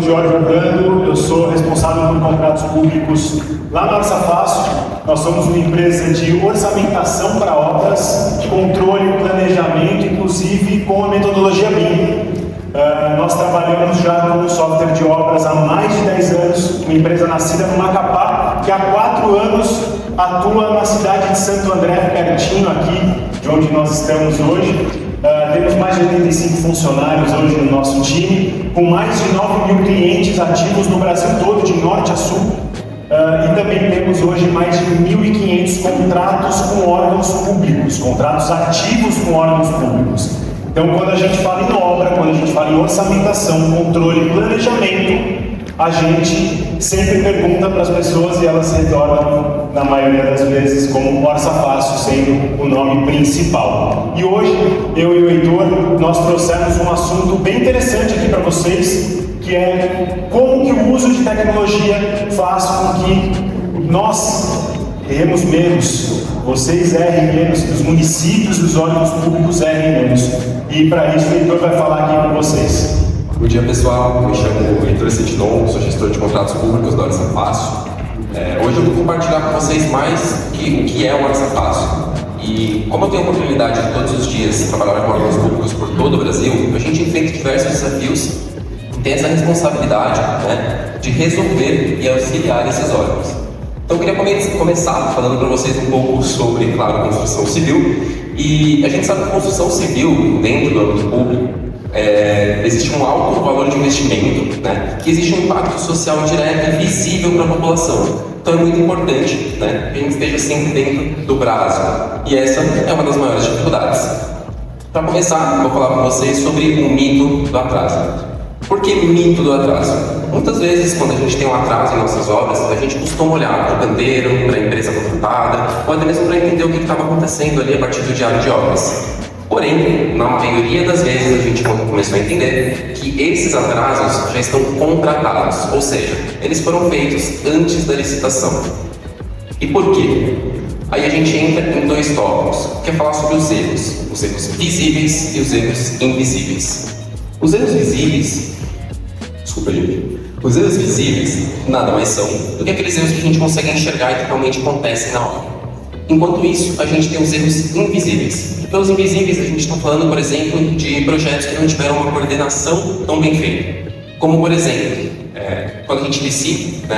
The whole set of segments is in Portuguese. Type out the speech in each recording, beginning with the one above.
sou Jorge Orlando, eu sou responsável por contratos públicos lá na Orça Fácil. Nós somos uma empresa de orçamentação para obras, controle, planejamento, inclusive com a metodologia BIM. Nós trabalhamos já com software de obras há mais de 10 anos, uma empresa nascida no Macapá, que há 4 anos atua na cidade de Santo André, pertinho aqui de onde nós estamos hoje. Temos mais de 85 funcionários hoje no nosso time, com mais de 9 mil clientes ativos no Brasil todo, de norte a sul. E também temos hoje mais de 1.500 contratos com órgãos públicos, contratos ativos com órgãos públicos. Então, quando a gente fala em obra, quando a gente fala em orçamentação, controle e planejamento, a gente sempre pergunta para as pessoas e elas retornam, na maioria das vezes, como Orça Fácil sendo o nome principal. E hoje, eu e o Heitor, nós trouxemos um assunto bem interessante aqui para vocês, que é como que o uso de tecnologia faz com que nós erremos menos, vocês errem menos, que os municípios e os órgãos públicos errem menos. E para isso o Heitor vai falar aqui com vocês. Bom dia, pessoal. Me chamo Heitor Sentinol, sou gestor de contratos públicos da Orça Fácil. Hoje eu vou compartilhar com vocês mais o que é o Orça Fácil. E como eu tenho a oportunidade de todos os dias trabalhar com órgãos públicos por todo o Brasil, a gente enfrenta diversos desafios e tem essa responsabilidade, de resolver e auxiliar esses órgãos. Então eu queria começar falando para vocês um pouco sobre, claro, construção civil. E a gente sabe que construção civil, dentro do âmbito público, existe um alto valor de investimento, que existe um impacto social direto e visível para a população. Então é muito importante que a gente esteja sempre dentro do prazo. E essa é uma das maiores dificuldades. Para começar, vou falar com vocês sobre o mito do atraso. Por que mito do atraso? Muitas vezes, quando a gente tem um atraso em nossas obras, a gente costuma olhar para o canteiro, para a empresa contratada, ou até mesmo para entender o que estava acontecendo ali a partir do diário de obras. Porém, na maioria das vezes, a gente começou a entender que esses atrasos já estão contratados, ou seja, eles foram feitos antes da licitação. E por quê? Aí a gente entra em 2 tópicos, que é falar sobre os erros visíveis e os erros invisíveis. Os erros visíveis, os erros visíveis nada mais são do que aqueles erros que a gente consegue enxergar e que realmente acontecem na hora. Enquanto isso, a gente tem os erros invisíveis. E pelos invisíveis, a gente está falando, por exemplo, de projetos que não tiveram uma coordenação tão bem feita. Como, por exemplo, quando a gente licita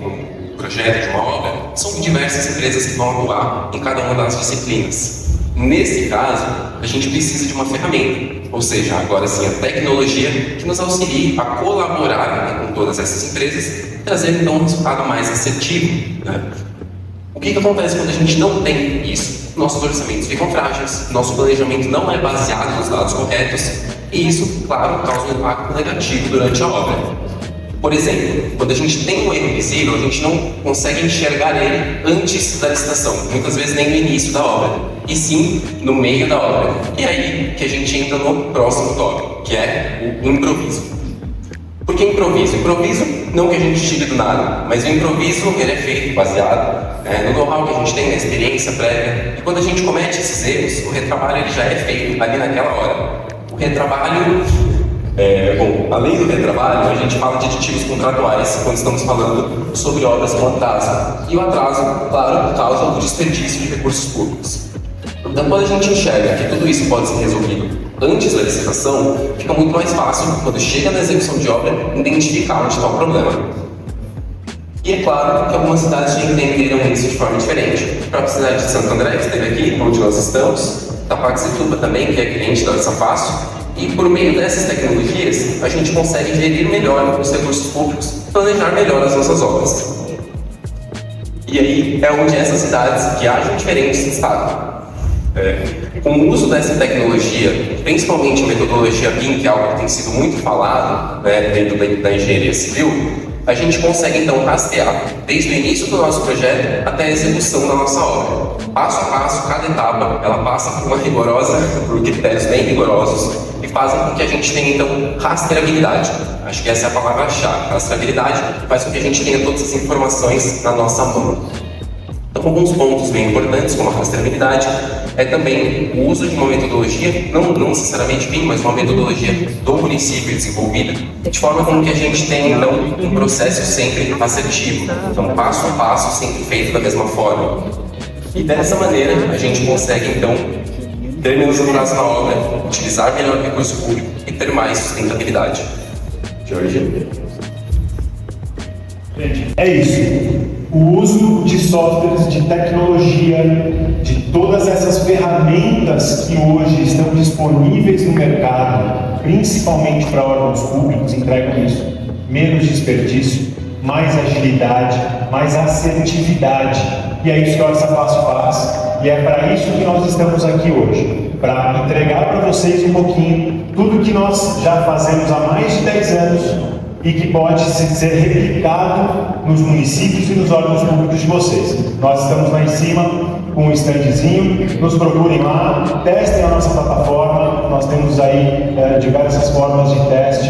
um projeto de uma obra, são diversas empresas que vão atuar em cada uma das disciplinas. Nesse caso, a gente precisa de uma ferramenta, ou seja, agora sim, a tecnologia que nos auxilie a colaborar com todas essas empresas, trazendo então um resultado mais assertivo. O que acontece quando a gente não tem isso? Nossos orçamentos ficam frágeis, nosso planejamento não é baseado nos dados corretos, e isso, claro, causa um impacto negativo durante a obra. Por exemplo, quando a gente tem um erro visível, a gente não consegue enxergar ele antes da licitação, muitas vezes nem no início da obra, e sim no meio da obra. E aí que a gente entra no próximo tópico, que é o improviso. Por que improviso? Improviso não que a gente tire do nada, mas o improviso ele é feito baseado no know-how que a gente tem, na experiência prévia. E quando a gente comete esses erros, o retrabalho ele já é feito ali naquela hora. O retrabalho, além do retrabalho, a gente fala de aditivos contratuais quando estamos falando sobre obras com atraso. E o atraso, claro, causa o desperdício de recursos públicos. Então, quando a gente enxerga que tudo isso pode ser resolvido antes da licitação, fica muito mais fácil, quando chega na execução de obra, identificar onde está o problema. E é claro que algumas cidades já entenderam isso de forma diferente. A própria cidade de Santo André, que esteve aqui, onde nós estamos, Tapaxituba também, que é cliente da Orça Fácil, e por meio dessas tecnologias, a gente consegue gerir melhor os recursos públicos, planejar melhor as nossas obras. E aí é onde essas cidades que agem diferentes se destacam. Com o uso dessa tecnologia, principalmente a metodologia BIM, que é algo que tem sido muito falado dentro da engenharia civil, a gente consegue então rastrear desde o início do nosso projeto até a execução da nossa obra. Passo a passo, cada etapa, ela passa por critérios bem rigorosos e fazem com que a gente tenha então rastreabilidade. Acho que essa é a palavra-chave. Rastreabilidade faz com que a gente tenha todas as informações na nossa mão. Então, alguns pontos bem importantes, como a rastreabilidade, é também o uso de uma metodologia, não necessariamente BIM, mas uma metodologia do município desenvolvida, de forma com que a gente tenha então um processo sempre assertivo, então passo a passo sempre feito da mesma forma. E dessa maneira a gente consegue então ter menos atraso na obra, utilizar melhor o recurso público e ter mais sustentabilidade. Jorge? É isso. O uso de softwares, de tecnologia, de todas essas ferramentas que hoje estão disponíveis no mercado, principalmente para órgãos públicos, entregam isso. Menos desperdício, mais agilidade, mais assertividade. E é isso que a Orça Fácil faz. E é para isso que nós estamos aqui hoje. Para entregar para vocês um pouquinho tudo que nós já fazemos há mais de 10 anos e que pode ser replicado nos municípios e nos órgãos públicos de vocês. Nós estamos lá em cima com um standzinho, nos procurem lá, testem a nossa plataforma, nós temos aí diversas formas de teste.